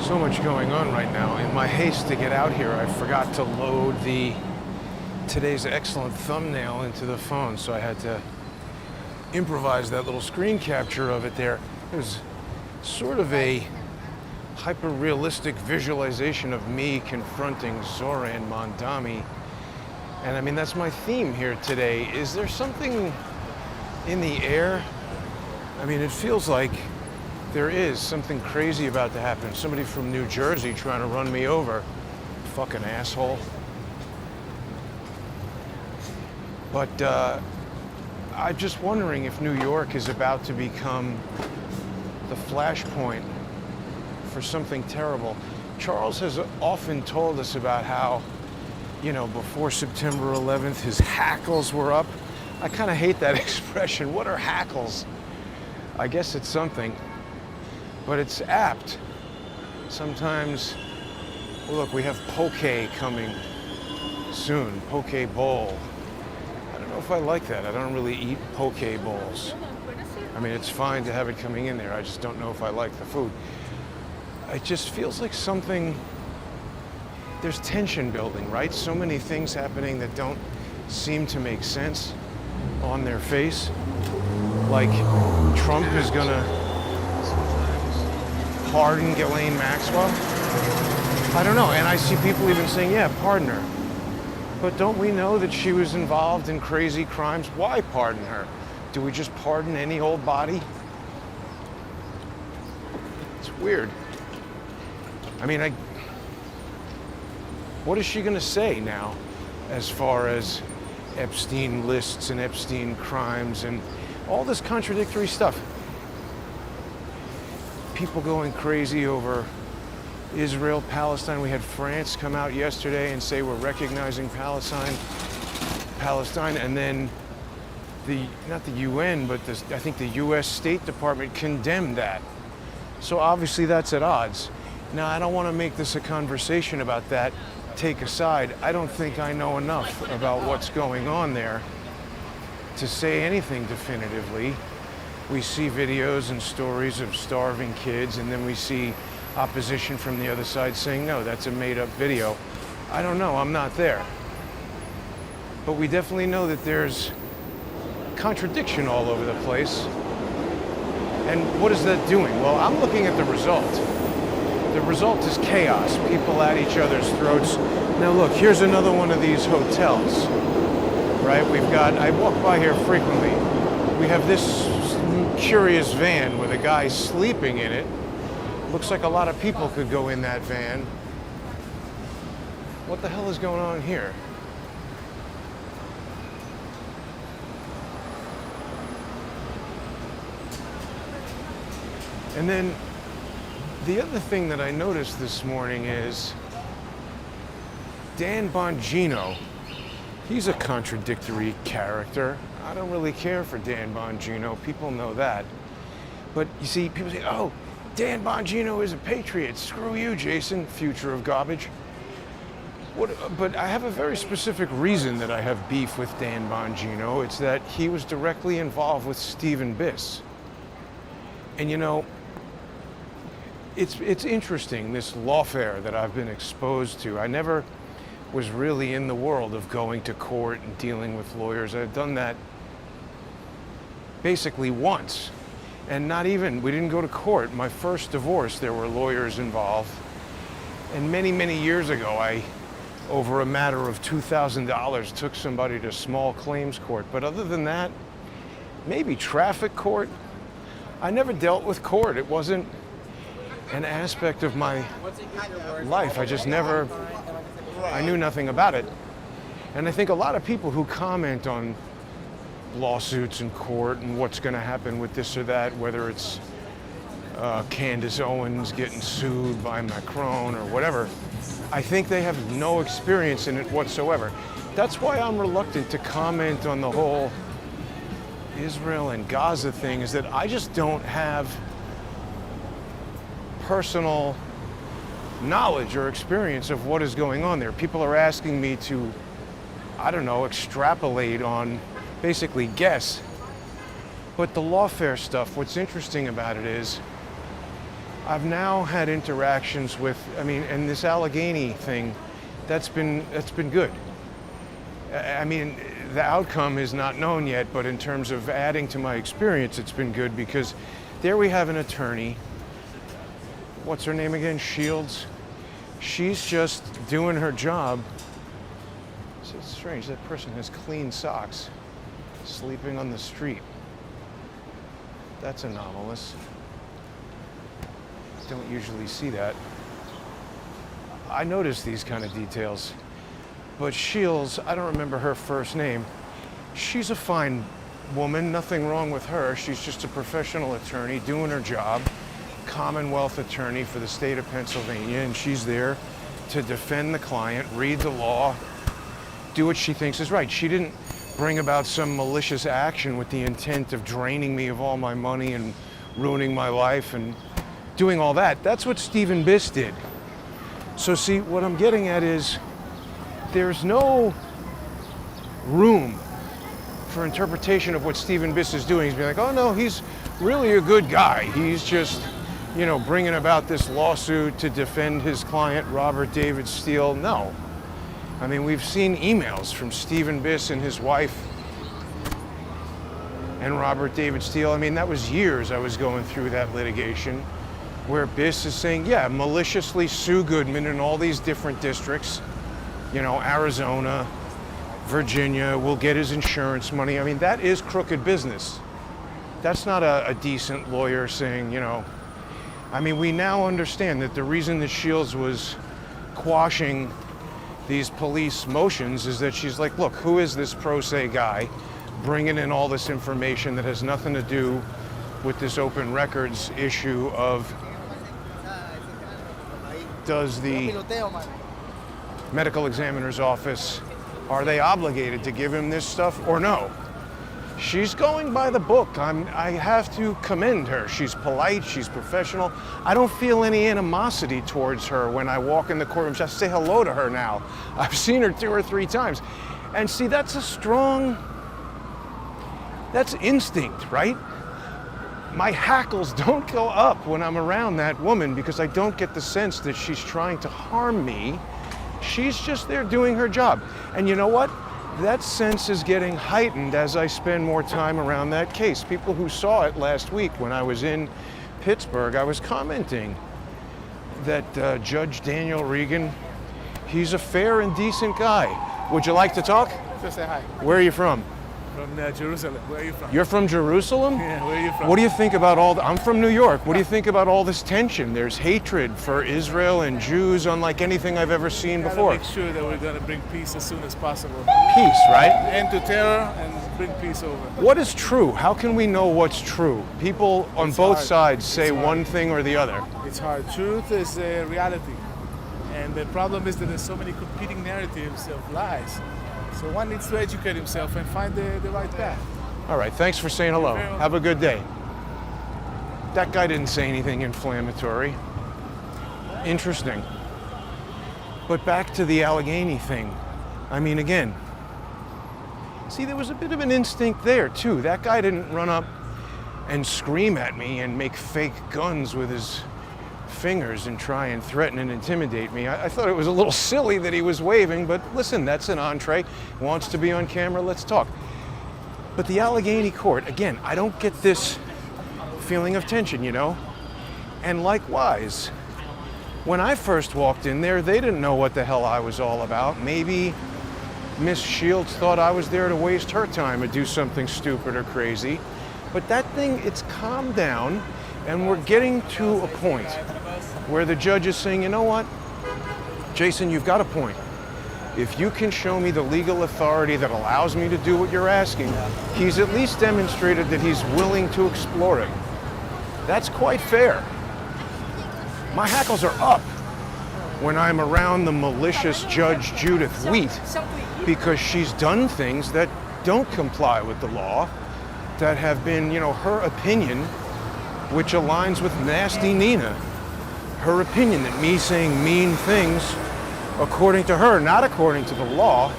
So much going on right now. In my haste to get out here, I forgot to load today's excellent thumbnail into the phone, so I had to improvise that little screen capture of it there. It was sort of a hyper-realistic visualization of me confronting Zoran Mondami. And I mean, that's my theme here today. Is there something in the air? I mean, it feels like there is something crazy about to happen. Somebody from New Jersey trying to run me over. Fucking asshole. But I'm just wondering if New York is about to become the Flashpoint for something terrible. Charles has often told us about how, you know, before September 11th, his hackles were up. I kind of hate that expression. What are hackles? I guess it's something. But it's apt. Sometimes, well, look, we have poke coming soon, poke bowl. I don't know if I like that. I don't really eat poke bowls. I mean, it's fine to have it coming in there. I just don't know if I like the food. It just feels like something, there's tension building, right? So many things happening that don't seem to make sense on their face. Like Trump is gonna pardon Ghislaine Maxwell? I don't know, and I see people even saying, yeah, pardon her. But don't we know that she was involved in crazy crimes? Why pardon her? Do we just pardon any old body? It's weird. I mean, what is she gonna say now as far as Epstein lists and Epstein crimes and all this contradictory stuff? People going crazy over Israel, Palestine. We had France come out yesterday and say we're recognizing Palestine, and then not the UN, but I think the US State Department condemned that. So obviously that's at odds. Now, I don't want to make this a conversation about that. Take aside, I don't think I know enough about what's going on there to say anything definitively. We see videos and stories of starving kids, and then we see opposition from the other side saying, no, that's a made-up video. I don't know, I'm not there. But we definitely know that there's contradiction all over the place. And what is that doing? Well, I'm looking at the result. The result is chaos, people at each other's throats. Now look, here's another one of these hotels, right? I walk by here frequently. We have this curious van with a guy sleeping in it. Looks like a lot of people could go in that van. What the hell is going on here? And then the other thing that I noticed this morning is Dan Bongino. He's a contradictory character. I don't really care for Dan Bongino. People know that. But you see, people say, oh, Dan Bongino is a patriot. Screw you, Jason, future of garbage. But I have a very specific reason that I have beef with Dan Bongino. It's that he was directly involved with Stephen Biss. And you know, it's interesting, this lawfare that I've been exposed to. I never was really in the world of going to court and dealing with lawyers. I've done that basically once. And we didn't go to court. My first divorce, there were lawyers involved. And many, many years ago, I, over a matter of $2,000, took somebody to small claims court. But other than that, maybe traffic court. I never dealt with court. It wasn't an aspect of my life. I knew nothing about it. And I think a lot of people who comment on lawsuits in court and what's going to happen with this or that, whether it's Candace Owens getting sued by Macron or whatever, I think they have no experience in it whatsoever. That's why I'm reluctant to comment on the whole Israel and Gaza thing, is that I just don't have personal knowledge or experience of what is going on there. People are asking me to, I don't know, extrapolate on, basically guess. But the lawfare stuff, what's interesting about it is, I've now had interactions with, and this Allegheny thing, that's been good. I mean, the outcome is not known yet, but in terms of adding to my experience, it's been good because there we have an attorney. What's her name again? Shields. She's just doing her job. It's strange, that person has clean socks, sleeping on the street. That's anomalous. Don't usually see that. I notice these kind of details. But Shields, I don't remember her first name. She's a fine woman, nothing wrong with her. She's just a professional attorney doing her job, Commonwealth attorney for the state of Pennsylvania, and she's there to defend the client, read the law, do what she thinks is right. She didn't bring about some malicious action with the intent of draining me of all my money and ruining my life and doing all that. That's what Stephen Biss did. So see, what I'm getting at is there's no room for interpretation of what Stephen Biss is doing. He's being like, oh no, he's really a good guy. He's just, bringing about this lawsuit to defend his client, Robert David Steele. No. I mean, we've seen emails from Stephen Biss and his wife and Robert David Steele. I mean, that was years I was going through that litigation where Biss is saying, yeah, maliciously sue Goodman in all these different districts, Arizona, Virginia, we'll get his insurance money. I mean, that is crooked business. That's not a decent lawyer saying, we now understand that the reason that Shields was quashing these police motions is that she's like, look, who is this pro se guy bringing in all this information that has nothing to do with this open records issue of does the medical examiner's office, are they obligated to give him this stuff or no? She's going by the book. I have to commend her. She's polite, she's professional. I don't feel any animosity towards her when I walk in the courtroom. Just say hello to her now. I've seen her 2 or 3 times. And see, that's instinct, right? My hackles don't go up when I'm around that woman because I don't get the sense that she's trying to harm me. She's just there doing her job. And you know what? That sense is getting heightened as I spend more time around that case. People who saw it last week when I was in Pittsburgh, I was commenting that Judge Daniel Regan, he's a fair and decent guy. Would you like to talk? Just say hi. Where are you from? From Jerusalem. Where are you from? You're from Jerusalem? Yeah, where are you from? What do you think about I'm from New York. What do you think about all this tension? There's hatred for Israel and Jews unlike anything I've ever seen before. Make sure that we're going to bring peace as soon as possible. Peace, right? End to terror and bring peace over. What is true? How can we know what's true? People on both sides say one thing or the other. It's hard. Truth is a reality. And the problem is that there's so many competing narratives of lies. So one needs to educate himself and find the right path. All right, thanks for saying hello. Have a good day. That guy didn't say anything inflammatory. Interesting. But back to the Allegheny thing. Again, see, there was a bit of an instinct there too. That guy didn't run up and scream at me and make fake guns with his fingers and try and threaten and intimidate me. I thought it was a little silly that he was waving, but listen, that's an entree. Wants to be on camera, let's talk. But the Allegheny court, again, I don't get this feeling of tension, And likewise, when I first walked in there, they didn't know what the hell I was all about. Maybe Miss Shields thought I was there to waste her time or do something stupid or crazy. But that thing, it's calmed down, and we're getting to a point where the judge is saying, you know what, Jason, you've got a point. If you can show me the legal authority that allows me to do what you're asking, he's at least demonstrated that he's willing to explore it. That's quite fair. My hackles are up when I'm around the malicious Judge Judith Wheat because she's done things that don't comply with the law, that have been, her opinion, which aligns with nasty Nina. Her opinion that me saying mean things, according to her, not according to the law,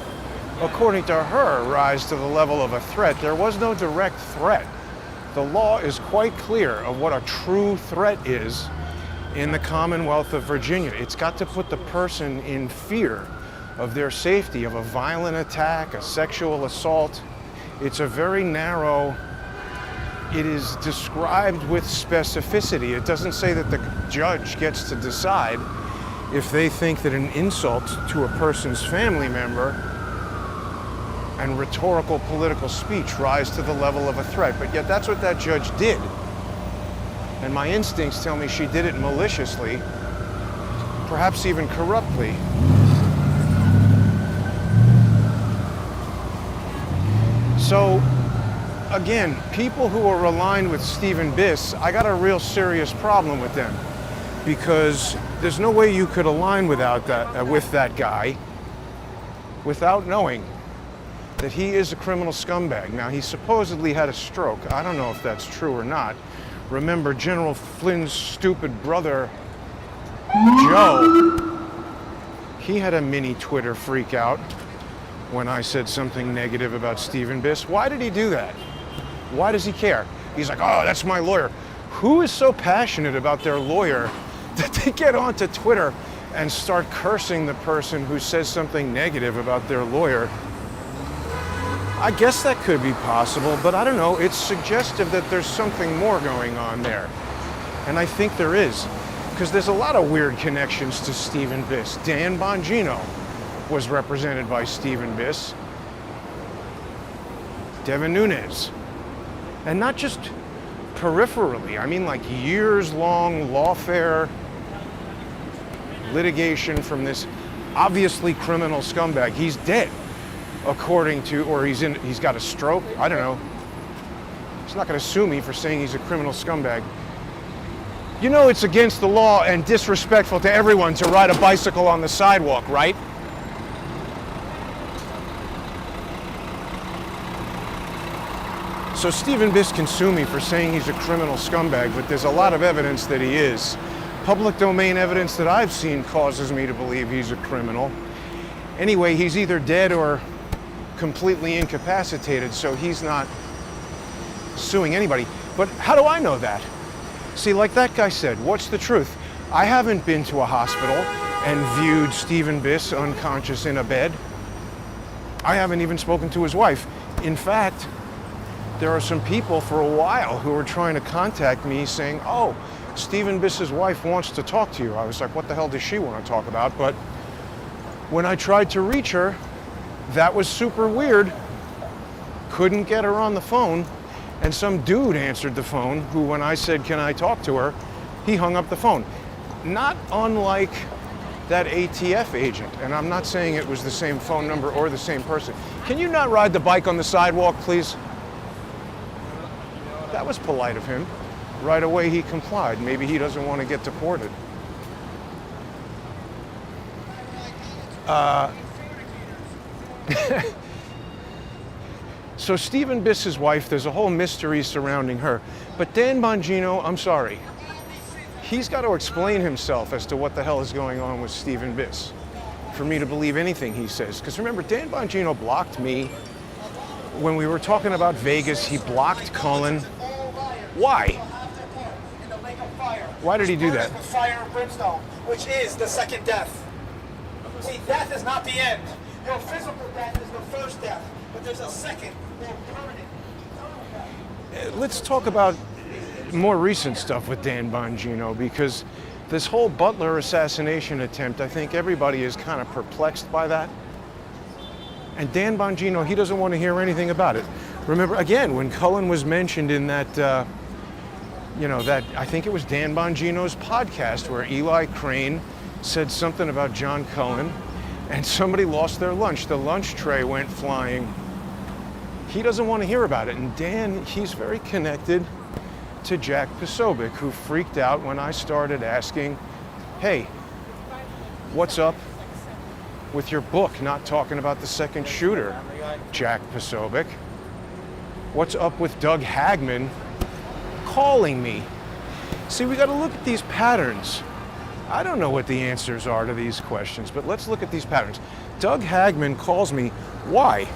according to her, rise to the level of a threat. There was no direct threat. The law is quite clear of what a true threat is, in the Commonwealth of Virginia. It's got to put the person in fear of their safety, of a violent attack, a sexual assault. It's a very narrow, it is described with specificity. It doesn't say that the judge gets to decide if they think that an insult to a person's family member and rhetorical political speech rise to the level of a threat. But yet that's what that judge did. And my instincts tell me she did it maliciously, perhaps even corruptly. So, again, people who are aligned with Stephen Biss, I got a real serious problem with them, because there's no way you could align with that guy without knowing that he is a criminal scumbag. Now, he supposedly had a stroke. I don't know if that's true or not. Remember, General Flynn's stupid brother, Joe, he had a mini Twitter freak out when I said something negative about Stephen Biss. Why did he do that? Why does he care? He's like, oh, that's my lawyer. Who is so passionate about their lawyer that they get onto Twitter and start cursing the person who says something negative about their lawyer? I guess that could be possible, but I don't know. It's suggestive that there's something more going on there. And I think there is, because there's a lot of weird connections to Stephen Biss. Dan Bongino was represented by Stephen Biss. Devin Nunes. And not just peripherally, I mean like years-long lawfare litigation from this obviously criminal scumbag. He's dead, according to, or he's got a stroke, I don't know. He's not gonna sue me for saying he's a criminal scumbag. You know it's against the law and disrespectful to everyone to ride a bicycle on the sidewalk, right? So Stephen Biss can sue me for saying he's a criminal scumbag, but there's a lot of evidence that he is. Public domain evidence that I've seen causes me to believe he's a criminal. Anyway, he's either dead or completely incapacitated, so he's not suing anybody. But how do I know that? See, like that guy said, what's the truth? I haven't been to a hospital and viewed Stephen Biss unconscious in a bed. I haven't even spoken to his wife. In fact, there are some people for a while who were trying to contact me saying, oh, Stephen Biss's wife wants to talk to you. I was like, what the hell does she want to talk about? But when I tried to reach her, that was super weird. Couldn't get her on the phone. And some dude answered the phone who, when I said, can I talk to her, he hung up the phone. Not unlike that ATF agent. And I'm not saying it was the same phone number or the same person. Can you not ride the bike on the sidewalk, please? That was polite of him. Right away he complied. Maybe he doesn't want to get deported. So Stephen Biss's wife, there's a whole mystery surrounding her. But Dan Bongino, I'm sorry. He's got to explain himself as to what the hell is going on with Stephen Biss for me to believe anything he says. Because remember, Dan Bongino blocked me. When we were talking about Vegas, he blocked Cullen. Why? Why did he do that? The fire and brimstone, which is the second death. See, death is not the end. Your physical death is the first death, but there's a second, more permanent, eternal death. Let's talk about more recent stuff with Dan Bongino, because this whole Butler assassination attempt, I think everybody is kind of perplexed by that. And Dan Bongino, he doesn't want to hear anything about it. Remember, again, when Cullen was mentioned in that, I think it was Dan Bongino's podcast where Eli Crane said something about John Cullen, and somebody lost their lunch. The lunch tray went flying. He doesn't want to hear about it. And Dan, he's very connected to Jack Posobiec, who freaked out when I started asking, hey, what's up with your book not talking about the second shooter, Jack Posobiec? What's up with Doug Hagman calling me? See, we got to look at these patterns. I don't know what the answers are to these questions, but let's look at these patterns. Doug Hagman calls me. Why?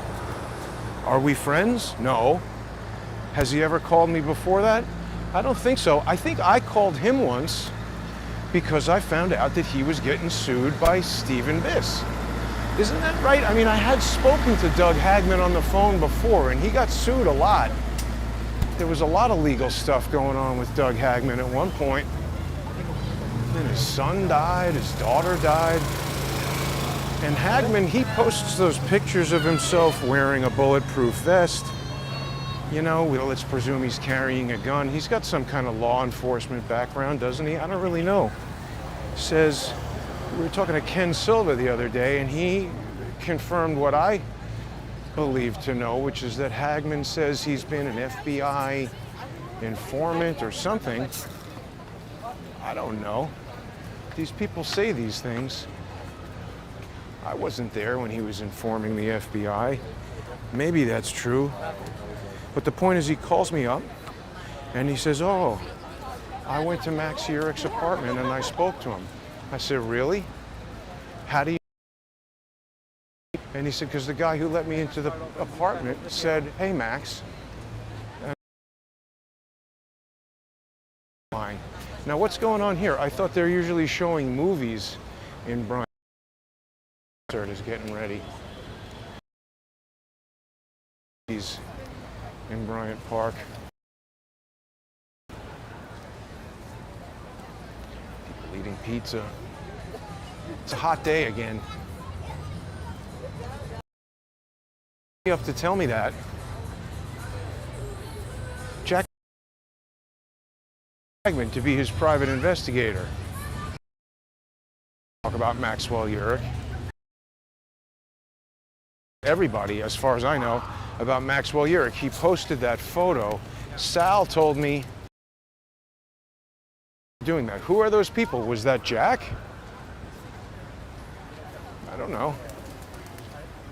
Are we friends? No. Has he ever called me before that? I don't think so. I think I called him once because I found out that he was getting sued by Stephen Biss. Isn't that right? I mean, I had spoken to Doug Hagman on the phone before, and he got sued a lot. There was a lot of legal stuff going on with Doug Hagman at one point. Then his son died, his daughter died. And Hagman, he posts those pictures of himself wearing a bulletproof vest. You know, let's presume he's carrying a gun. He's got some kind of law enforcement background, doesn't he? I don't really know. Says, we were talking to Ken Silva the other day, and he confirmed what I believe to know, which is that Hagman says he's been an FBI informant or something. I don't know. These people say these things. I wasn't there when he was informing the FBI. Maybe that's true. But the point is, he calls me up and he says, oh, I went to Max Urich's apartment and I spoke to him. I said, really? How do you? And he said, because the guy who let me into the apartment said, hey, Max. Now, what's going on here? I thought they're usually showing movies in Bryant. Is getting ready. He's in Bryant Park. People eating pizza. It's a hot day again. You have to tell me that. Jack Hagman to be his private investigator. Talk about Maxwell Urich. Everybody, as far as I know, about Maxwell Urich. He posted that photo. Sal told me doing that. Who are those people? Was that Jack? I don't know.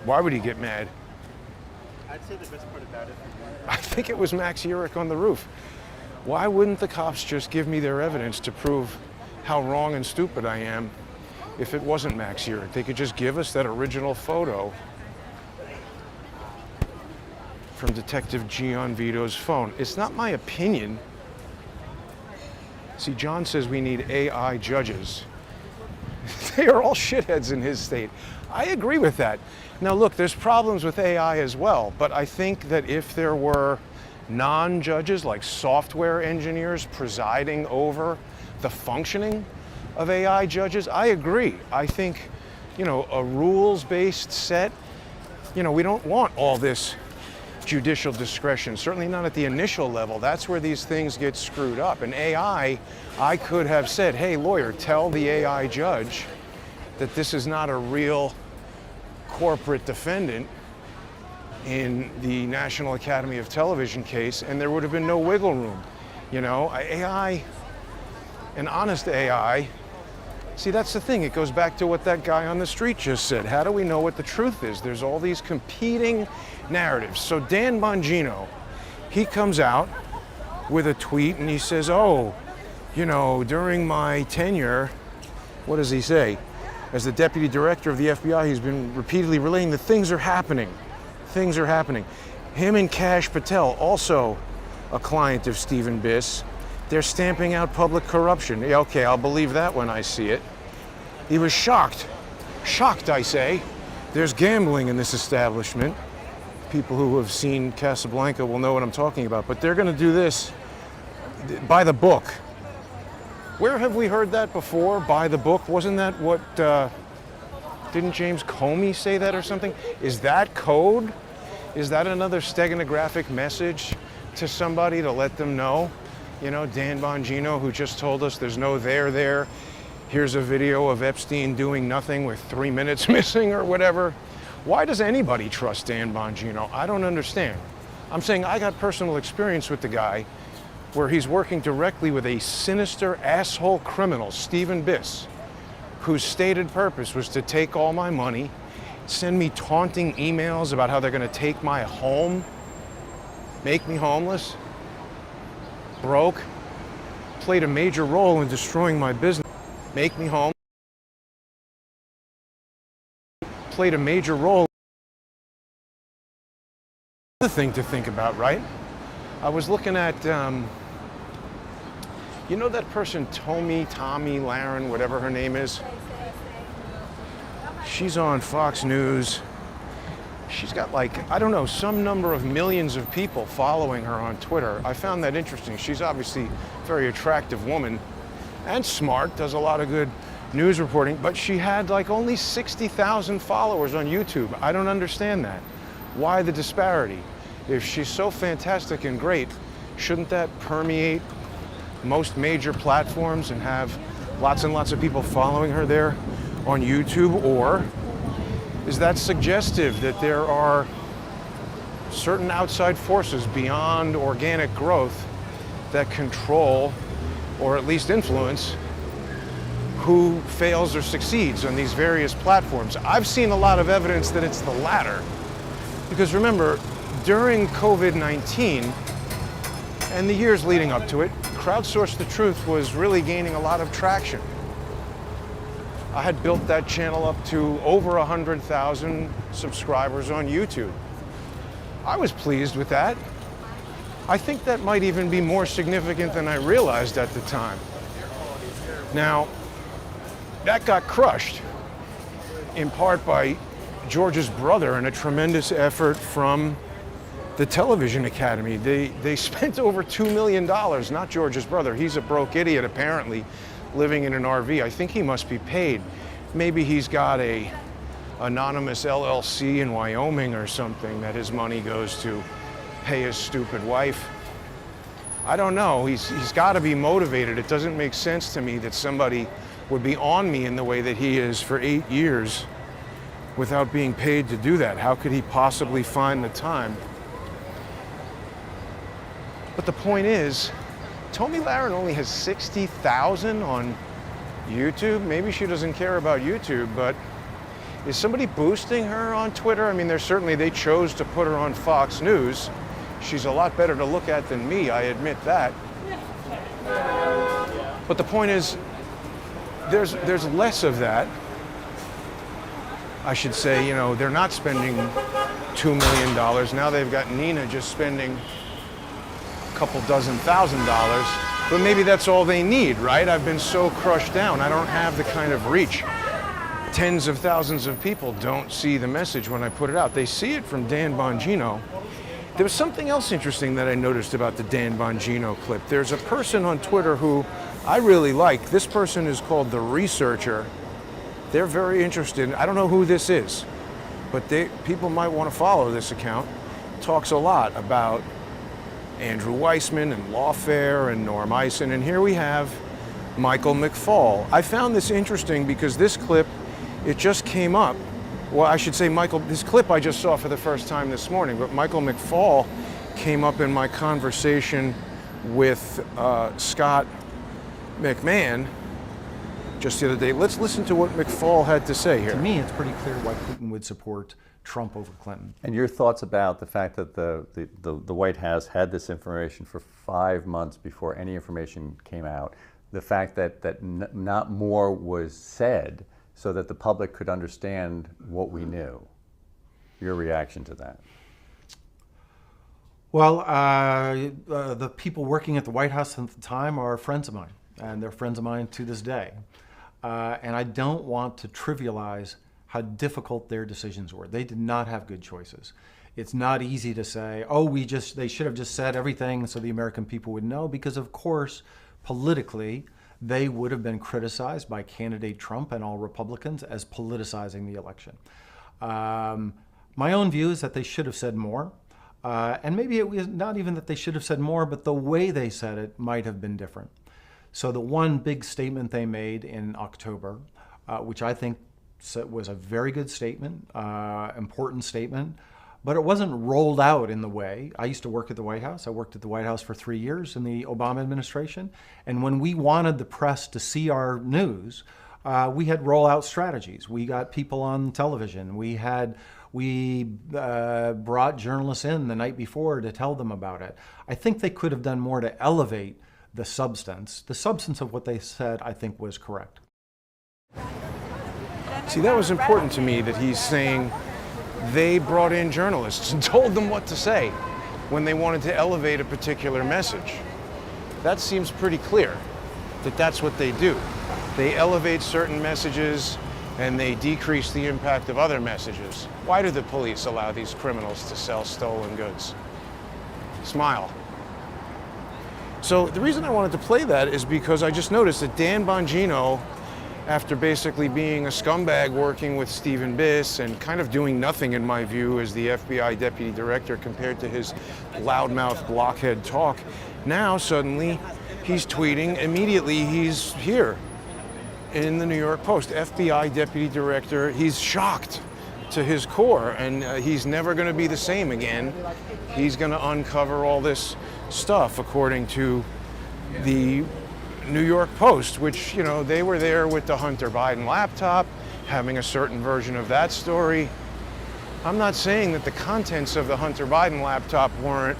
Why would he get mad? I'd say the best part about it. I think it was Max Urich on the roof. Why wouldn't the cops just give me their evidence to prove how wrong and stupid I am if it wasn't Max Urich? They could just give us that original photo from Detective Gian Vito's phone. It's not my opinion. See, John says we need AI judges. They are all shitheads in his state. I agree with that. Now look, there's problems with AI as well, but I think that if there were non-judges, like software engineers, presiding over the functioning of AI judges, I agree. I think, you know, a rules-based set, you know, we don't want all this judicial discretion, certainly not at the initial level. That's where these things get screwed up. And AI, I could have said, hey, lawyer, tell the AI judge that this is not a real corporate defendant in the National Academy of Television case, and there would have been no wiggle room. You know, AI, an honest AI, see, that's the thing. It goes back to what that guy on the street just said. How do we know what the truth is? There's all these competing narratives. So Dan Bongino, he comes out with a tweet and he says, oh, you know, during my tenure, what does he say? As the deputy director of the FBI, he's been repeatedly relaying that things are happening. Things are happening. Him and Kash Patel, also a client of Stephen Biss, they're stamping out public corruption. Yeah, okay, I'll believe that when I see it. He was shocked. Shocked, I say. There's gambling in this establishment. People who have seen Casablanca will know what I'm talking about, but they're going to do this by the book. Where have we heard that before? By the book? Wasn't that what, didn't James Comey say that or something? Is that code? Is that another steganographic message to somebody to let them know? You know, Dan Bongino, who just told us there's no there. Here's a video of Epstein doing nothing with 3 minutes missing or whatever. Why does anybody trust Dan Bongino? I don't understand. I'm saying I got personal experience with the guy where he's working directly with a sinister asshole criminal, Stephen Biss, whose stated purpose was to take all my money, send me taunting emails about how they're going to take my home, make me homeless, broke, played a major role in destroying my business, make me home, played a major role. Another thing to think about, right? I was looking at You know that person, Tommy Laren, whatever her name is? She's on Fox News. She's got like, I don't know, some number of millions of people following her on Twitter. I found that interesting. She's obviously a very attractive woman and smart, does a lot of good news reporting, but she had like only 60,000 followers on YouTube. I don't understand that. Why the disparity? If she's so fantastic and great, shouldn't that permeate most major platforms and have lots and lots of people following her there on YouTube? Or is that suggestive that there are certain outside forces beyond organic growth that control or at least influence who fails or succeeds on these various platforms? I've seen a lot of evidence that it's the latter. Because remember, during COVID-19 and the years leading up to it, Crowdsource the Truth was really gaining a lot of traction. I had built that channel up to over 100,000 subscribers on YouTube. I was pleased with that. I think that might even be more significant than I realized at the time. Now, that got crushed in part by George's brother and a tremendous effort from the Television Academy. They spent over $2 million, not George's brother. He's a broke idiot, apparently, living in an RV. I think he must be paid. Maybe he's got a anonymous LLC in Wyoming or something that his money goes to pay his stupid wife. I don't know. He's got to be motivated. It doesn't make sense to me that somebody would be on me in the way that he is for 8 years without being paid to do that. How could he possibly find the time? But the point is, Tommy Laren only has 60,000 on YouTube. Maybe she doesn't care about YouTube, but is somebody boosting her on Twitter? I mean, they chose to put her on Fox News. She's a lot better to look at than me, I admit that. But the point is, there's less of that. I should say, you know, they're not spending $2 million. Now they've got Nina just spending a couple dozen $1,000s. But maybe that's all they need, right? I've been so crushed down. I don't have the kind of reach. Tens of thousands of people don't see the message when I put it out. They see it from Dan Bongino. There was something else interesting that I noticed about the Dan Bongino clip. There's a person on Twitter who I really like. This person is called The Researcher. They're very interested. I don't know who this is, but people might want to follow this account. Talks a lot about Andrew Weissman and Lawfare and Norm Eisen. And here we have Michael McFaul. I found this interesting because this clip, it just came up. Well, I should say, this clip I just saw for the first time this morning, but Michael McFaul came up in my conversation with Scott McMahon just the other day. Let's listen to what McFaul had to say here. To me, it's pretty clear why Putin would support Trump over Clinton. And your thoughts about the fact that the White House had this information for 5 months before any information came out, the fact that not more was said so that the public could understand what we knew. Your reaction to that? Well, the people working at the White House at the time are friends of mine, and they're friends of mine to this day. And I don't want to trivialize how difficult their decisions were. They did not have good choices. It's not easy to say, oh, they should have just said everything so the American people would know, because of course, politically, they would have been criticized by candidate Trump and all Republicans as politicizing the election. My own view is that they should have said more. And maybe it was not even that they should have said more, but the way they said it might have been different. So the one big statement they made in October, which I think was a very good statement, important statement, but it wasn't rolled out in the way. I used to work at the White House. I worked at the White House for 3 years in the Obama administration. And when we wanted the press to see our news, we had rollout strategies. We got people on television. We brought journalists in the night before to tell them about it. I think they could have done more to elevate the substance. The substance of what they said, I think, was correct. See, that was important to me, that he's saying they brought in journalists and told them what to say when they wanted to elevate a particular message. That seems pretty clear. that that's what they do. They elevate certain messages and they decrease the impact of other messages. Why do the police allow these criminals to sell stolen goods? Smile. So the reason I wanted to play that is because I just noticed that Dan Bongino, after basically being a scumbag working with Stephen Biss and kind of doing nothing in my view as the FBI deputy director compared to his loudmouth blockhead talk, now suddenly he's tweeting, immediately he's here in the New York Post, FBI deputy director. He's shocked to his core, and he's never going to be the same again. He's going to uncover all this stuff, according to the New York Post, which, you know, they were there with the Hunter Biden laptop, having a certain version of that story. I'm not saying that the contents of the Hunter Biden laptop weren't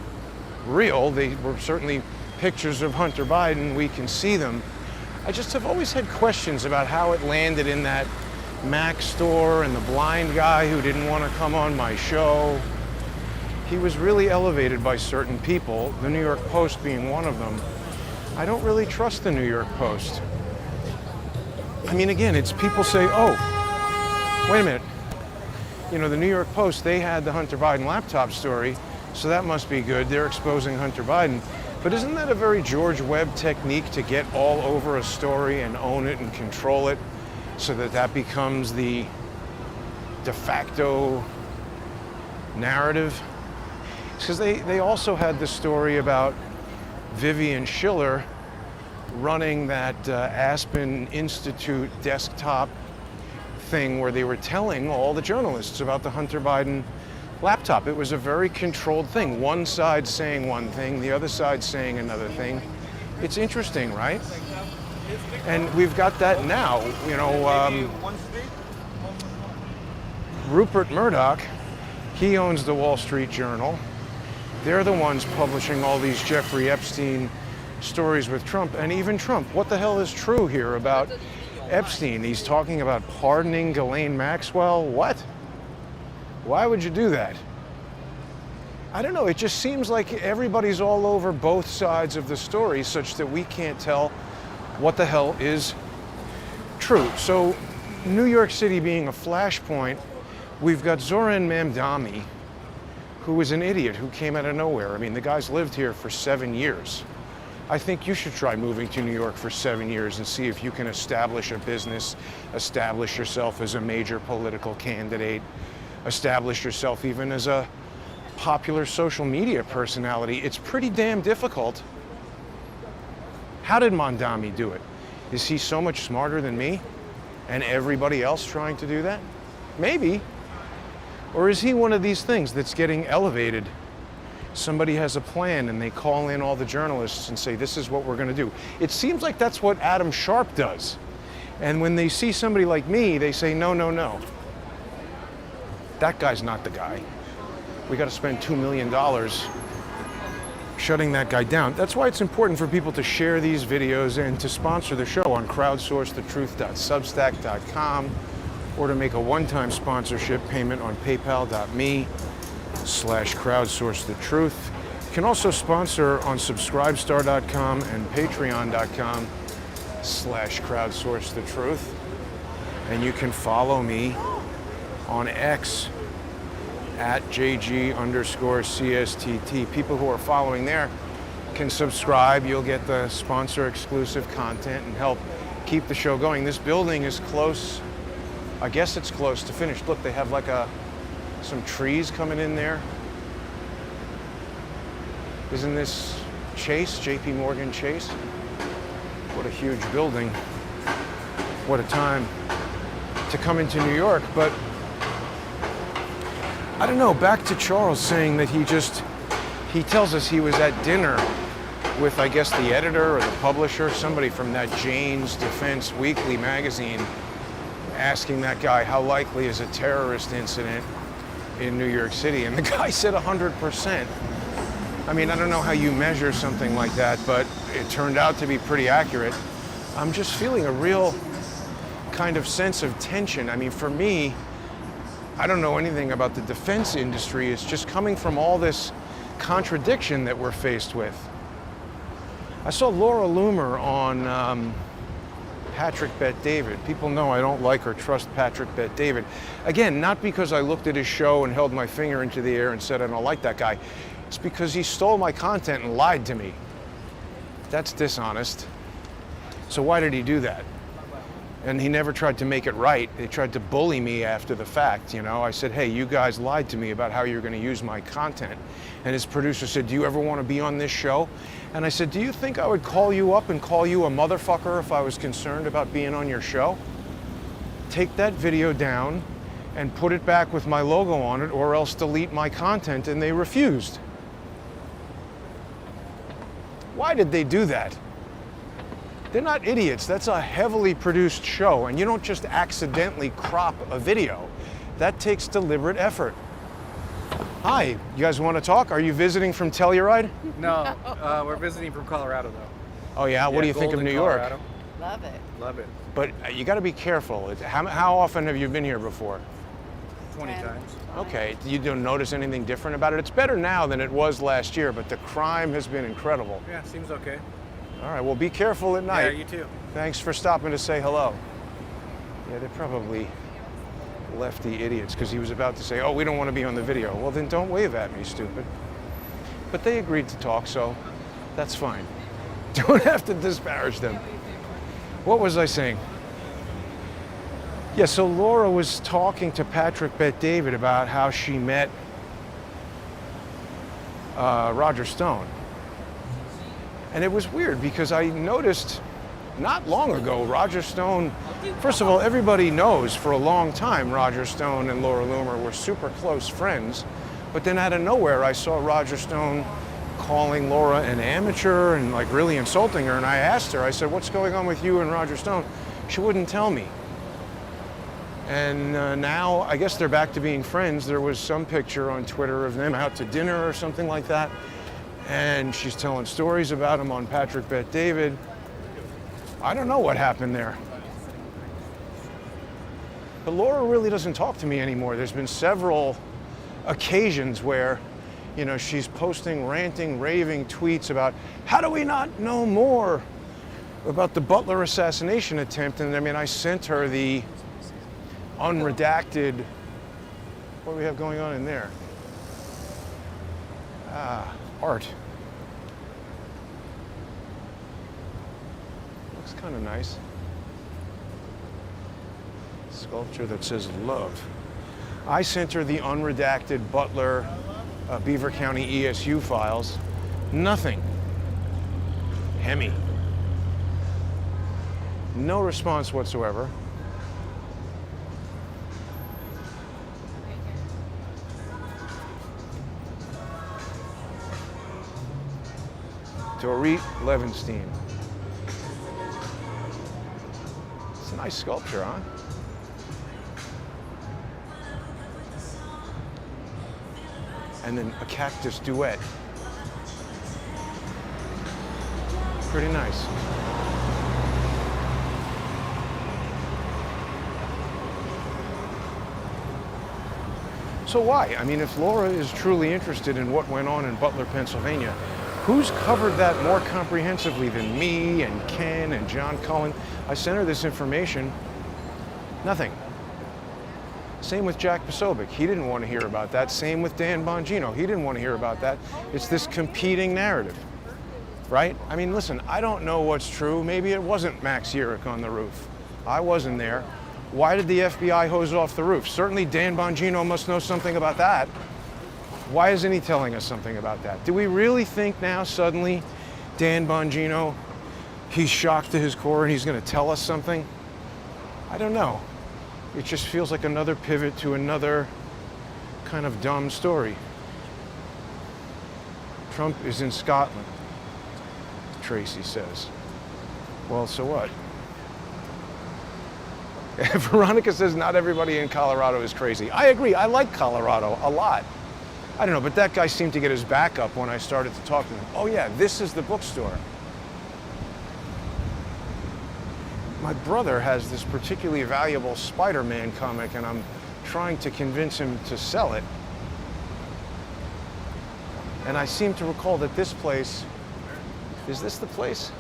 real. They were certainly pictures of Hunter Biden. We can see them. I just have always had questions about how it landed in that Mac store and the blind guy who didn't want to come on my show. He was really elevated by certain people, the New York Post being one of them. I don't really trust the New York Post. I mean, again, it's people say, oh, wait a minute. You know, the New York Post, they had the Hunter Biden laptop story, so that must be good. They're exposing Hunter Biden. But isn't that a very George Webb technique to get all over a story and own it and control it so that that becomes the de facto narrative? Because they also had the story about Vivian Schiller running that Aspen Institute desktop thing where they were telling all the journalists about the Hunter Biden laptop. It was a very controlled thing. One side saying one thing, the other side saying another thing. It's interesting, right? And we've got that now. You know, Rupert Murdoch, he owns the Wall Street Journal. They're the ones publishing all these Jeffrey Epstein stories with Trump. And even Trump, what the hell is true here about Epstein? He's talking about pardoning Ghislaine Maxwell. What? Why would you do that? I don't know, it just seems like everybody's all over both sides of the story such that we can't tell what the hell is true. So, New York City being a flashpoint, we've got Zoran Mamdani, who was an idiot who came out of nowhere. I mean, the guy's lived here for 7 years. I think you should try moving to New York for 7 years and see if you can establish a business, establish yourself as a major political candidate, establish yourself even as a popular social media personality. It's pretty damn difficult. How did Mamdani do it? Is he so much smarter than me and everybody else trying to do that? Maybe. Or is he one of these things that's getting elevated? Somebody has a plan and they call in all the journalists and say, this is what we're going to do. It seems like that's what Adam Sharp does. And when they see somebody like me, they say, no, no, no. That guy's not the guy. We got to spend $2 million shutting that guy down. That's why it's important for people to share these videos and to sponsor the show on crowdsourcethetruth.substack.com or to make a one-time sponsorship payment on paypal.me/crowdsourcethetruth. You can also sponsor on subscribestar.com and patreon.com/crowdsourcethetruth. And you can follow me on X at JG_CSTT. People who are following there can subscribe. You'll get the sponsor exclusive content and help keep the show going. This building is close. I guess it's close to finished. Look, they have like some trees coming in there. Isn't this Chase, JP Morgan Chase? What a huge building. What a time to come into New York. But I don't know, back to Charles saying that he tells us he was at dinner with, I guess, the editor or the publisher, somebody from that Jane's Defense Weekly magazine, asking that guy how likely is a terrorist incident in New York City, and the guy said 100%. I mean, I don't know how you measure something like that, but it turned out to be pretty accurate. I'm just feeling a real kind of sense of tension. I mean, for me, I don't know anything about the defense industry. It's just coming from all this contradiction that we're faced with. I saw Laura Loomer on Patrick Bet-David. People know I don't like or trust Patrick Bet-David. Again, not because I looked at his show and held my finger into the air and said I don't like that guy. It's because he stole my content and lied to me. That's dishonest. So why did he do that? And he never tried to make it right. They tried to bully me after the fact, you know. I said, hey, you guys lied to me about how you're going to use my content. And his producer said, do you ever want to be on this show? And I said, do you think I would call you up and call you a motherfucker if I was concerned about being on your show? Take that video down and put it back with my logo on it, or else delete my content. And they refused. Why did they do that? They're not idiots. That's a heavily produced show, and you don't just accidentally crop a video. That takes deliberate effort. Hi, you guys want to talk? Are you visiting from Telluride? No, we're visiting from Colorado, though. Oh yeah? What do you think of Golden, New York? Colorado. Love it. Love it. But you got to be careful. How often have you been here before? 20 times. Okay, you don't notice anything different about it? It's better now than it was last year, but the crime has been incredible. Yeah, seems okay. All right, well, be careful at night. Yeah, you too. Thanks for stopping to say hello. Yeah, they're probably lefty idiots, because he was about to say, oh, we don't want to be on the video. Well, then don't wave at me, stupid. But they agreed to talk, so that's fine. Don't have to disparage them. What was I saying? Yeah, so Laura was talking to Patrick Bet-David about how she met Roger Stone. And it was weird because I noticed not long ago, Roger Stone, first of all, everybody knows for a long time Roger Stone and Laura Loomer were super close friends. But then out of nowhere, I saw Roger Stone calling Laura an amateur and like really insulting her. And I asked her, I said, what's going on with you and Roger Stone? She wouldn't tell me. And now I guess they're back to being friends. There was some picture on Twitter of them out to dinner or something like that. And she's telling stories about him on Patrick Bet-David. I don't know what happened there. But Laura really doesn't talk to me anymore. There's been several occasions where, you know, she's posting ranting, raving tweets about how do we not know more about the Butler assassination attempt. And I mean, I sent her the unredacted, what do we have going on in there? Art. Looks kind of nice. Sculpture that says love. I sent her the unredacted Butler Beaver County ESU files. Nothing. Hemi. No response whatsoever. Dorit Levenstein. It's a nice sculpture, huh? And then a cactus duet. Pretty nice. So why? I mean, if Laura is truly interested in what went on in Butler, Pennsylvania, who's covered that more comprehensively than me and Ken and John Cullen? I sent her this information. Nothing. Same with Jack Posobiec. He didn't want to hear about that. Same with Dan Bongino. He didn't want to hear about that. It's this competing narrative, right? I mean, listen, I don't know what's true. Maybe it wasn't Max Yerrick on the roof. I wasn't there. Why did the FBI hose off the roof? Certainly Dan Bongino must know something about that. Why isn't he telling us something about that? Do we really think now suddenly Dan Bongino, he's shocked to his core and he's going to tell us something? I don't know. It just feels like another pivot to another kind of dumb story. Trump is in Scotland, Tracy says. Well, so what? Veronica says not everybody in Colorado is crazy. I agree. I like Colorado a lot. I don't know, but that guy seemed to get his back up when I started to talk to him. Oh yeah, this is the bookstore. My brother has this particularly valuable Spider-Man comic and I'm trying to convince him to sell it. And I seem to recall that this place Is this the place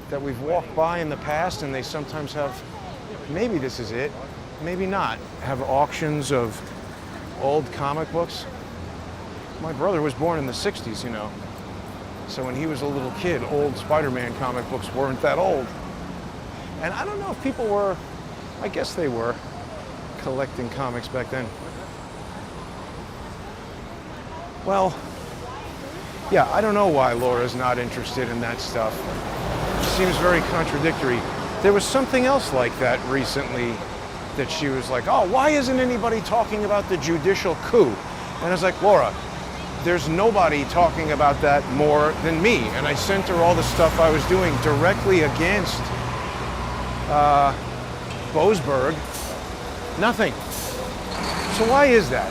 that we've walked by in the past and they sometimes have, maybe this is it, maybe not, have auctions of old comic books? My brother was born in the 60s, you know. So when he was a little kid, old Spider-Man comic books weren't that old. And I don't know if people were, I guess they were, collecting comics back then. Well, yeah, I don't know why Laura's not interested in that stuff. It seems very contradictory. There was something else like that recently that she was like, oh, why isn't anybody talking about the judicial coup? And I was like, Laura, there's nobody talking about that more than me. And I sent her all the stuff I was doing directly against Boasberg. Nothing. So why is that?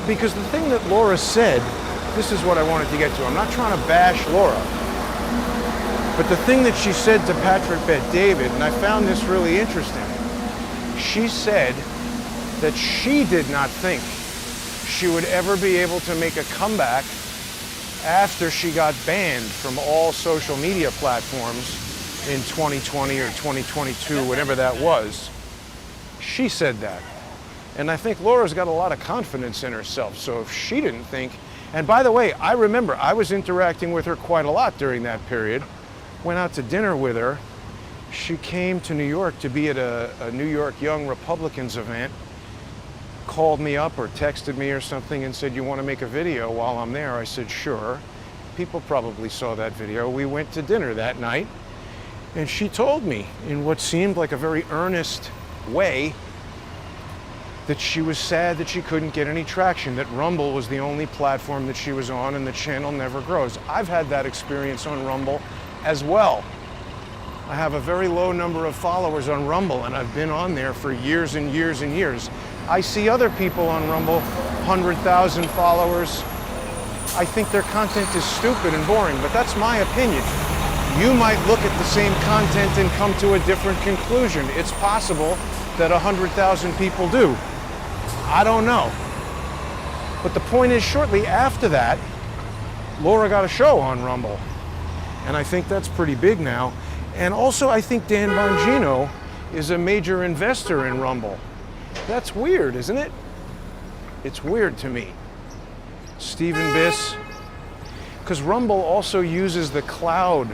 Because the thing that Laura said, this is what I wanted to get to. I'm not trying to bash Laura. But the thing that she said to Patrick Bet-David, and I found this really interesting, she said that she did not think she would ever be able to make a comeback after she got banned from all social media platforms in 2020 or 2022, whatever that was. She said that. And I think Laura's got a lot of confidence in herself. So if she didn't think, and by the way, I remember I was interacting with her quite a lot during that period. Went out to dinner with her. She came to New York to be at a New York Young Republicans event, called me up or texted me or something and said, you want to make a video while I'm there? I said, sure. People probably saw that video. We went to dinner that night, and she told me in what seemed like a very earnest way that she was sad that she couldn't get any traction, that Rumble was the only platform that she was on and the channel never grows. I've had that experience on Rumble as well. I have a very low number of followers on Rumble, and I've been on there for years and years and years. I see other people on Rumble, 100,000 followers. I think their content is stupid and boring, but that's my opinion. You might look at the same content and come to a different conclusion. It's possible that 100,000 people do. I don't know. But the point is, shortly after that, Laura got a show on Rumble. And I think that's pretty big now. And also, I think Dan Bongino is a major investor in Rumble. That's weird, isn't it? It's weird to me. Stephen Biss. Because Rumble also uses the cloud,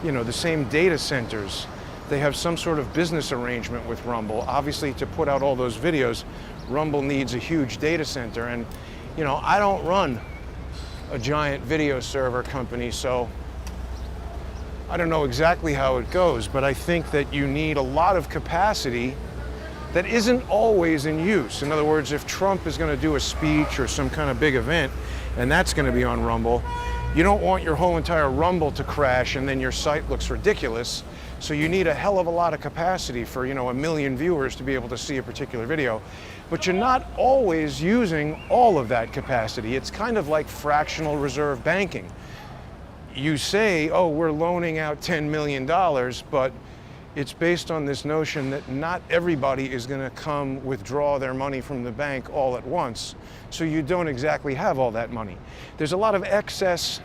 you know, the same data centers. They have some sort of business arrangement with Rumble. Obviously, to put out all those videos, Rumble needs a huge data center. And, you know, I don't run a giant video server company, so I don't know exactly how it goes, but I think that you need a lot of capacity that isn't always in use. In other words, if Trump is going to do a speech or some kind of big event, and that's going to be on Rumble, you don't want your whole entire Rumble to crash and then your site looks ridiculous. So you need a hell of a lot of capacity for, you know, 1 million viewers to be able to see a particular video. But you're not always using all of that capacity. It's kind of like fractional reserve banking. You say, oh, we're loaning out $10 million, but it's based on this notion that not everybody is going to come withdraw their money from the bank all at once. So you don't exactly have all that money. There's a lot of excess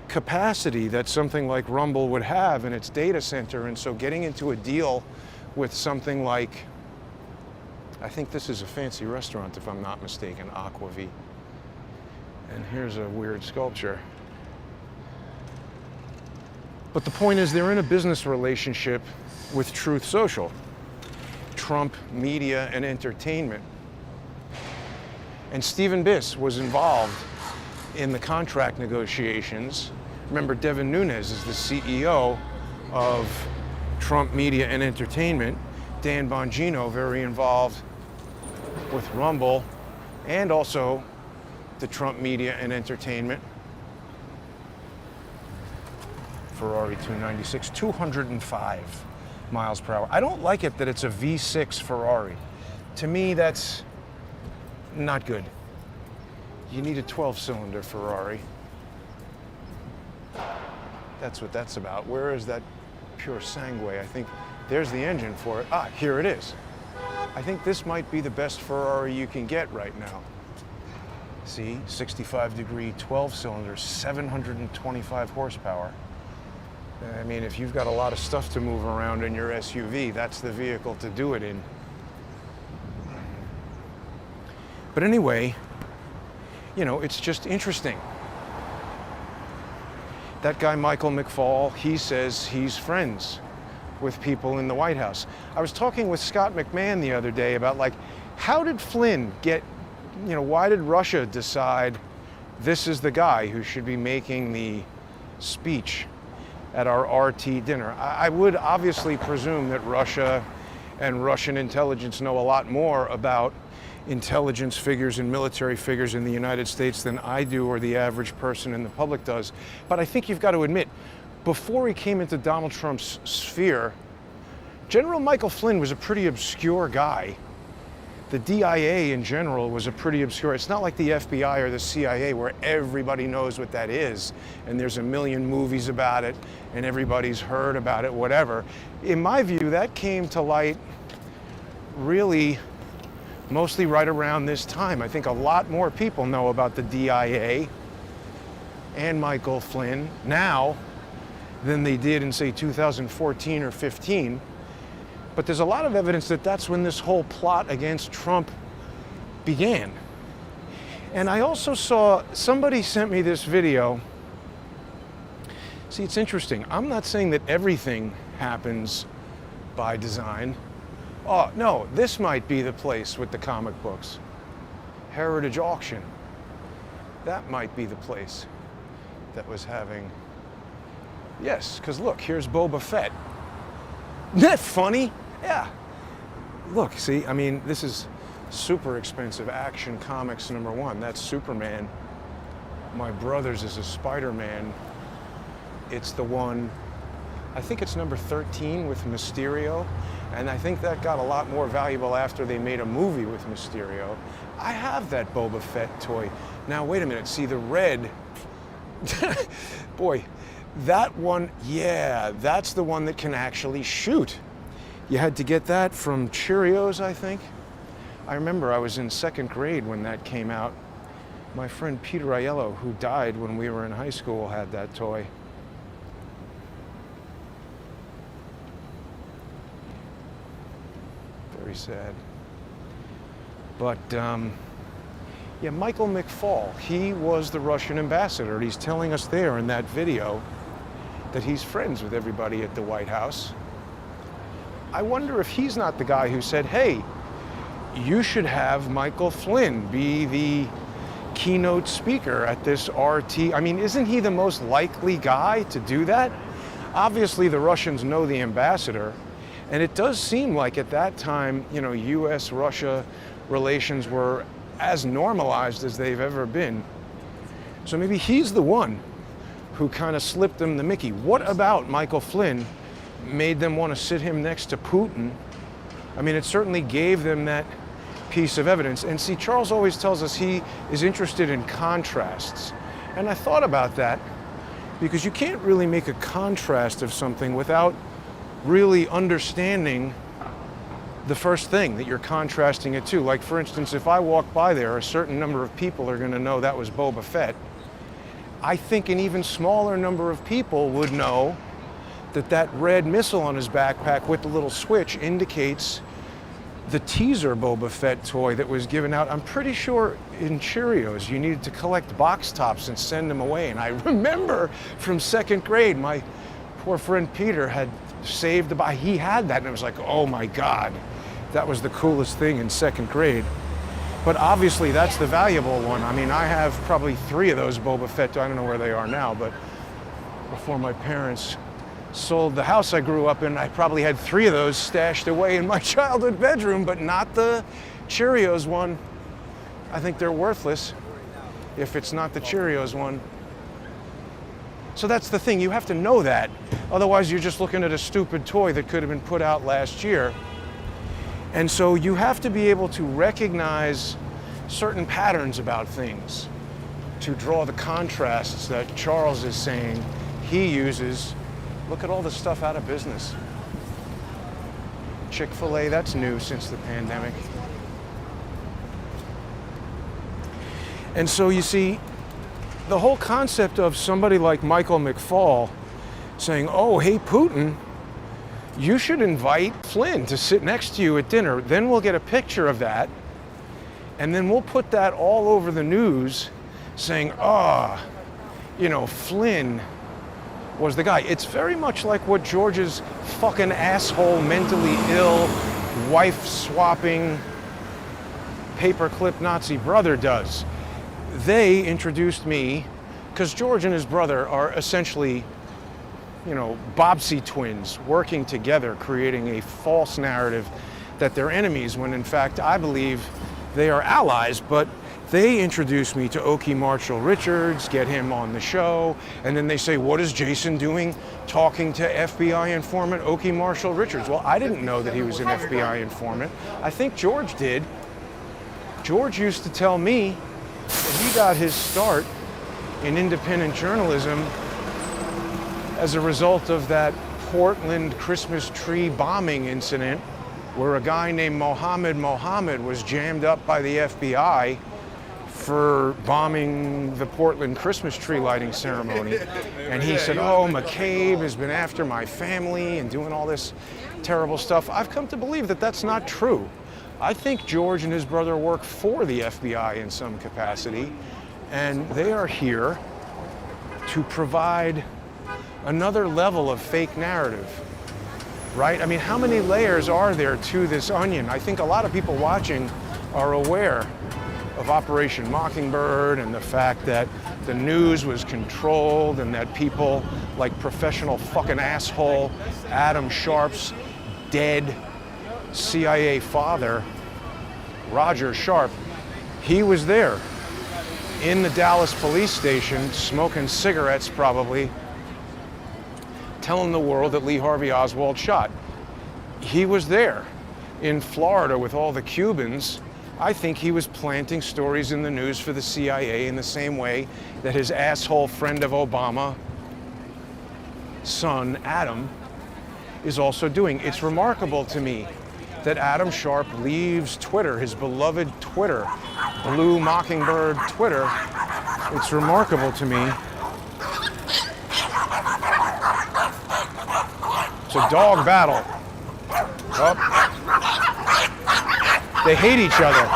capacity that something like Rumble would have in its data center. And so getting into a deal with something like, I think this is a fancy restaurant if I'm not mistaken, Aquavie. And here's a weird sculpture. But the point is, they're in a business relationship with Truth Social, Trump Media and Entertainment. And Stephen Biss was involved in the contract negotiations. Remember, Devin Nunes is the CEO of Trump Media and Entertainment. Dan Bongino, very involved with Rumble and also the Trump Media and Entertainment. Ferrari 296, 205 miles per hour. I don't like it that it's a V6 Ferrari. To me, that's not good. You need a 12-cylinder Ferrari. That's what that's about. Where is that pure sangue? I think there's the engine for it. Ah, here it is. I think this might be the best Ferrari you can get right now. See, 65-degree 12-cylinder, 725 horsepower. I mean, if you've got a lot of stuff to move around in your SUV, that's the vehicle to do it in. But anyway, you know, it's just interesting. That guy, Michael McFaul, he says he's friends with people in the White House. I was talking with Scott McMahon the other day about, like, how did Flynn get, you know, why did Russia decide this is the guy who should be making the speech at our RT dinner? I would obviously presume that Russia and Russian intelligence know a lot more about intelligence figures and military figures in the United States than I do or the average person in the public does. But I think you've got to admit, before he came into Donald Trump's sphere, General Michael Flynn was a pretty obscure guy. The DIA in general was a pretty obscure. It's not like the FBI or the CIA where everybody knows what that is and there's a million movies about it and everybody's heard about it, whatever. In my view, that came to light really mostly right around this time. I think a lot more people know about the DIA and Michael Flynn now than they did in, say, 2014 or 15. But there's a lot of evidence that that's when this whole plot against Trump began. And I also saw, somebody sent me this video. See, it's interesting. I'm not saying that everything happens by design. Oh, no, this might be the place with the comic books. Heritage Auction. That might be the place that was having... Yes, because look, here's Boba Fett. Isn't that funny? Yeah. Look, see, I mean, this is super expensive Action Comics #1. That's Superman. My brother's is a Spider-Man. It's the one, I think it's number 13 with Mysterio. And I think that got a lot more valuable after they made a movie with Mysterio. I have that Boba Fett toy. Now, wait a minute. See, the red, boy, that one, yeah, that's the one that can actually shoot. You had to get that from Cheerios, I think. I remember I was in 2nd grade when that came out. My friend Peter Aiello, who died when we were in high school, had that toy. Very sad. But yeah, Michael McFaul, he was the Russian ambassador. He's telling us there in that video that he's friends with everybody at the White House. I wonder if he's not the guy who said, hey, you should have Michael Flynn be the keynote speaker at this RT. I mean, isn't he the most likely guy to do that? Obviously, the Russians know the ambassador. And it does seem like at that time, you know, US-Russia relations were as normalized as they've ever been. So maybe he's the one who kind of slipped them the Mickey. What about Michael Flynn made them want to sit him next to Putin? I mean, it certainly gave them that piece of evidence. And see, Charles always tells us he is interested in contrasts. And I thought about that because you can't really make a contrast of something without really understanding the first thing that you're contrasting it to. Like, for instance, if I walk by there, a certain number of people are going to know that was Boba Fett. I think an even smaller number of people would know that that red missile on his backpack with the little switch indicates the teaser Boba Fett toy that was given out. I'm pretty sure in Cheerios you needed to collect box tops and send them away. And I remember from 2nd grade, my poor friend Peter had saved the box. He had that and it was like, oh my God, that was the coolest thing in 2nd grade. But obviously that's the valuable one. I mean, I have probably 3 of those Boba Fett. I don't know where they are now, but before my parents sold the house I grew up in, I probably had 3 of those stashed away in my childhood bedroom, but not the Cheerios one. I think they're worthless if it's not the Cheerios one. So that's the thing, you have to know that. Otherwise you're just looking at a stupid toy that could have been put out last year. And so you have to be able to recognize certain patterns about things to draw the contrasts that Charles is saying he uses. Look at all the stuff out of business. Chick-fil-A, that's new since the pandemic. And so you see, the whole concept of somebody like Michael McFaul saying, oh, hey, Putin, you should invite Flynn to sit next to you at dinner. Then we'll get a picture of that. And then we'll put that all over the news saying, Flynn was the guy. It's very much like what George's fucking asshole, mentally ill, wife-swapping, paperclip Nazi brother does. They introduced me, because George and his brother are essentially, Bobbsey twins working together, creating a false narrative that they're enemies, when in fact I believe they are allies. But they introduced me to Okie Marshall Richards, get him on the show, and then they say, what is Jason doing talking to FBI informant Okie Marshall Richards? Well, I didn't know that he was an FBI informant. I think George did. George used to tell me that he got his start in independent journalism as a result of that Portland Christmas tree bombing incident where a guy named Mohammed was jammed up by the FBI for bombing the Portland Christmas tree lighting ceremony. And he said, oh, McCabe has been after my family and doing all this terrible stuff. I've come to believe that that's not true. I think George and his brother work for the FBI in some capacity, and they are here to provide another level of fake narrative, right? I mean, how many layers are there to this onion? I think a lot of people watching are aware of Operation Mockingbird and the fact that the news was controlled and that people like professional fucking asshole Adam Sharp's dead CIA father, Roger Sharp, he was there in the Dallas police station smoking cigarettes probably, telling the world that Lee Harvey Oswald shot. He was there in Florida with all the Cubans. I think he was planting stories in the news for the CIA in the same way that his asshole friend of Obama, son Adam, is also doing. It's remarkable to me that Adam Sharp leaves Twitter, his beloved Twitter, Blue Mockingbird Twitter. It's remarkable to me. It's a dog battle. Oh. They hate each other.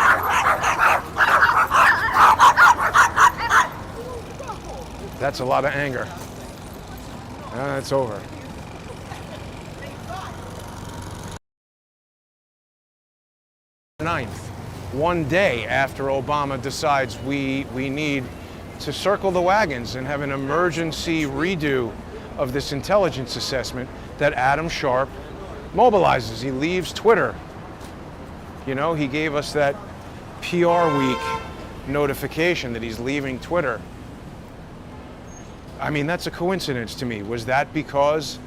That's a lot of anger. It's over. One day after Obama decides we need to circle the wagons and have an emergency redo of this intelligence assessment, that Adam Sharp mobilizes. He leaves Twitter. He gave us that PR week notification that he's leaving Twitter. I mean, that's a coincidence to me. Was that because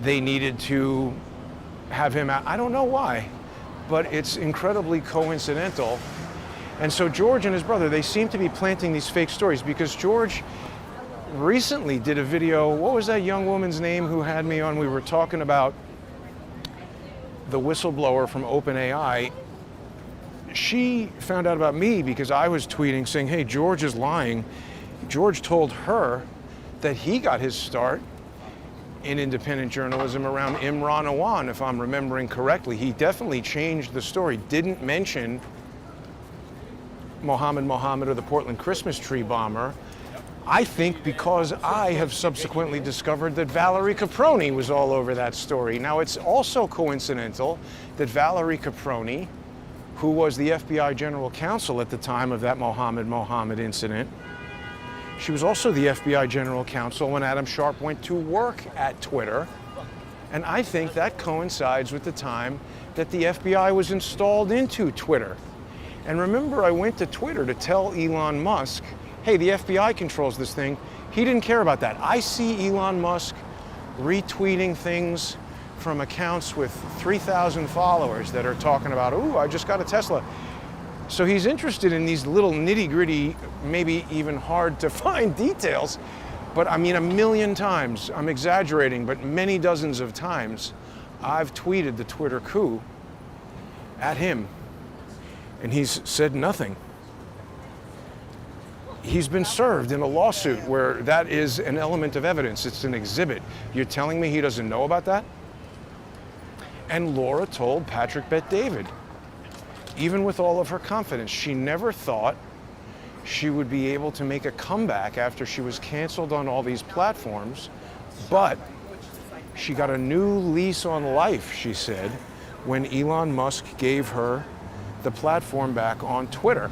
they needed to have him out? I don't know why, but it's incredibly coincidental. And so George and his brother, they seem to be planting these fake stories, because George recently did a video. What was that young woman's name who had me on? We were talking about the whistleblower from OpenAI. She found out about me because I was tweeting saying, hey, George is lying. George told her that he got his start in independent journalism around Imran Awan, if I'm remembering correctly. He definitely changed the story, didn't mention Mohammed or the Portland Christmas tree bomber. I think because I have subsequently discovered that Valerie Caproni was all over that story. Now, it's also coincidental that Valerie Caproni, who was the FBI general counsel at the time of that Mohammed incident, she was also the FBI general counsel when Adam Sharp went to work at Twitter. And I think that coincides with the time that the FBI was installed into Twitter. And remember, I went to Twitter to tell Elon Musk, hey, the FBI controls this thing. He didn't care about that. I see Elon Musk retweeting things from accounts with 3,000 followers that are talking about, ooh, I just got a Tesla. So he's interested in these little nitty-gritty, maybe even hard to find details. But I mean, a million times, I'm exaggerating, but many dozens of times, I've tweeted the Twitter coup at him, and he's said nothing. he's been served in a lawsuit where that is an element of evidence. It's an exhibit. You're telling me he doesn't know about that? And Laura told Patrick Bet-David, even with all of her confidence, she never thought she would be able to make a comeback after she was canceled on all these platforms. But she got a new lease on life, she said, when Elon Musk gave her the platform back on Twitter.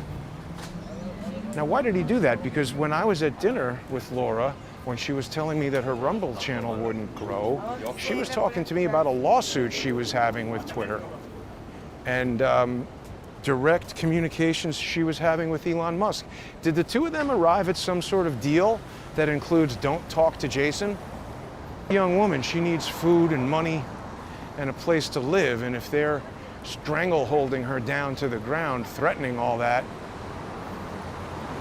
Now, why did he do that? Because when I was at dinner with Laura, when she was telling me that her Rumble channel wouldn't grow, she was talking to me about a lawsuit she was having with Twitter and direct communications she was having with Elon Musk. Did the two of them arrive at some sort of deal that includes don't talk to Jason? A young woman, she needs food and money and a place to live, and if they're strangle-holding her down to the ground, threatening all that,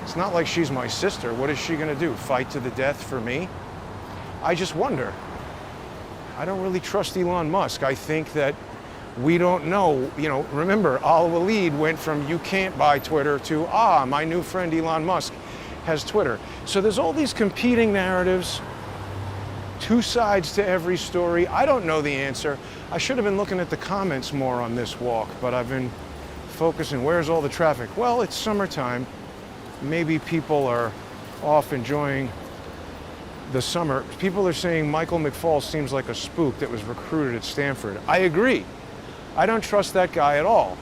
it's not like she's my sister. What is she gonna do, fight to the death for me? I just wonder. I don't really trust Elon Musk. I think that we don't know, remember, Al-Walid went from you can't buy Twitter to, my new friend Elon Musk has Twitter. So there's all these competing narratives, two sides to every story. I don't know the answer. I should have been looking at the comments more on this walk, but I've been focusing, where's all the traffic? Well, it's summertime. Maybe people are off enjoying the summer. People are saying Michael McFaul seems like a spook that was recruited at Stanford. I agree. I don't trust that guy at all.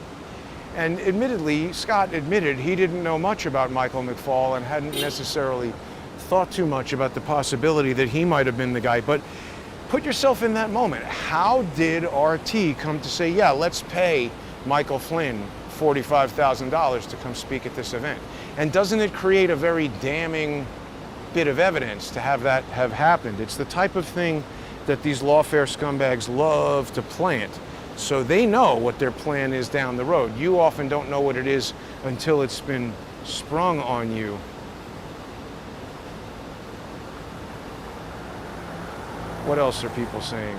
And admittedly, Scott admitted he didn't know much about Michael McFaul and hadn't necessarily thought too much about the possibility that he might have been the guy. But put yourself in that moment. How did RT come to say, yeah, let's pay Michael Flynn $45,000 to come speak at this event? And doesn't it create a very damning bit of evidence to have that have happened? It's the type of thing that these lawfare scumbags love to plant. So they know what their plan is down the road. You often don't know what it is until it's been sprung on you. What else are people saying?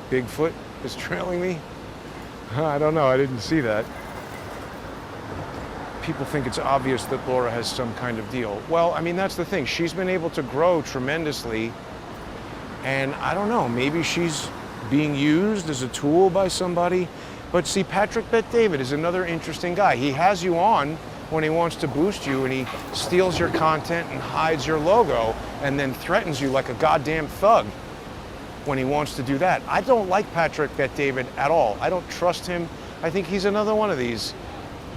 Bigfoot is trailing me? I don't know, I didn't see that. People think it's obvious that Laura has some kind of deal. Well, I mean, that's the thing. She's been able to grow tremendously, and I don't know, maybe she's being used as a tool by somebody. But see, Patrick Bet-David is another interesting guy. He has you on when he wants to boost you, and he steals your content and hides your logo and then threatens you like a goddamn thug when he wants to do that. I don't like Patrick Bet-David at all. I don't trust him. I think he's another one of these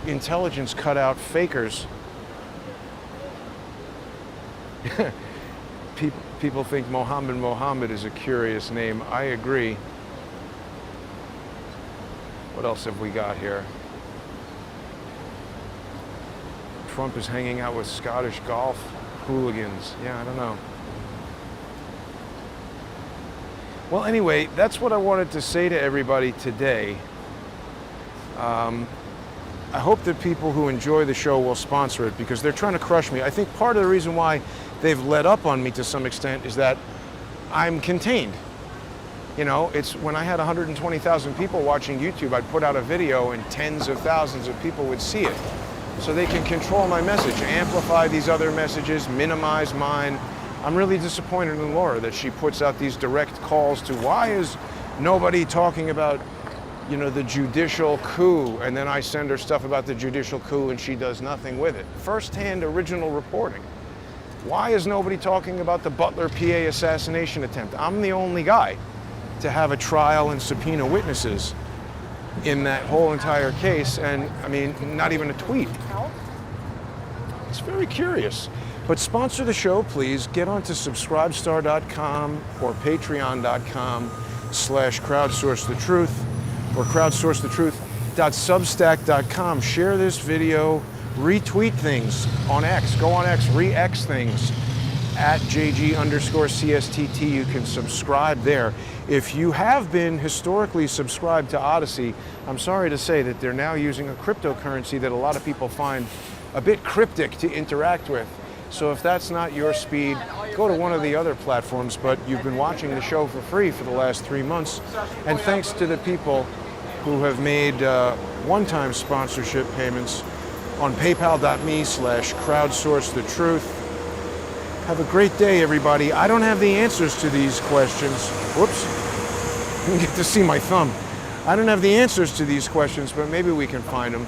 intelligence cutout fakers. People think Mohammed is a curious name. I agree. What else have we got here? Trump is hanging out with Scottish golf hooligans. Yeah, I don't know. Well, anyway, that's what I wanted to say to everybody today. I hope that people who enjoy the show will sponsor it because they're trying to crush me. I think part of the reason why they've let up on me to some extent is that I'm contained. It's when I had 120,000 people watching YouTube, I'd put out a video and tens of thousands of people would see it. So they can control my message, amplify these other messages, minimize mine. I'm really disappointed in Laura that she puts out these direct calls to why is nobody talking about the judicial coup, and then I send her stuff about the judicial coup and she does nothing with it. First-hand original reporting. Why is nobody talking about the Butler PA assassination attempt? I'm the only guy to have a trial and subpoena witnesses in that whole entire case, and I mean, not even a tweet. It's very curious. But sponsor the show, please. Get onto subscribestar.com or patreon.com/crowdsourcethetruth or crowdsourcethetruth.substack.com. Share this video, retweet things on X. Go on X, re-X things at JG_CSTT. You can subscribe there. If you have been historically subscribed to Odyssey, I'm sorry to say that they're now using a cryptocurrency that a lot of people find a bit cryptic to interact with. So if that's not your speed, go to one of the other platforms, but you've been watching the show for free for the last 3 months. And thanks to the people who have made one-time sponsorship payments on paypal.me/crowdsourcethetruth. Have a great day, everybody. I don't have the answers to these questions. Whoops. Didn't get to see my thumb. I don't have the answers to these questions, but maybe we can find them.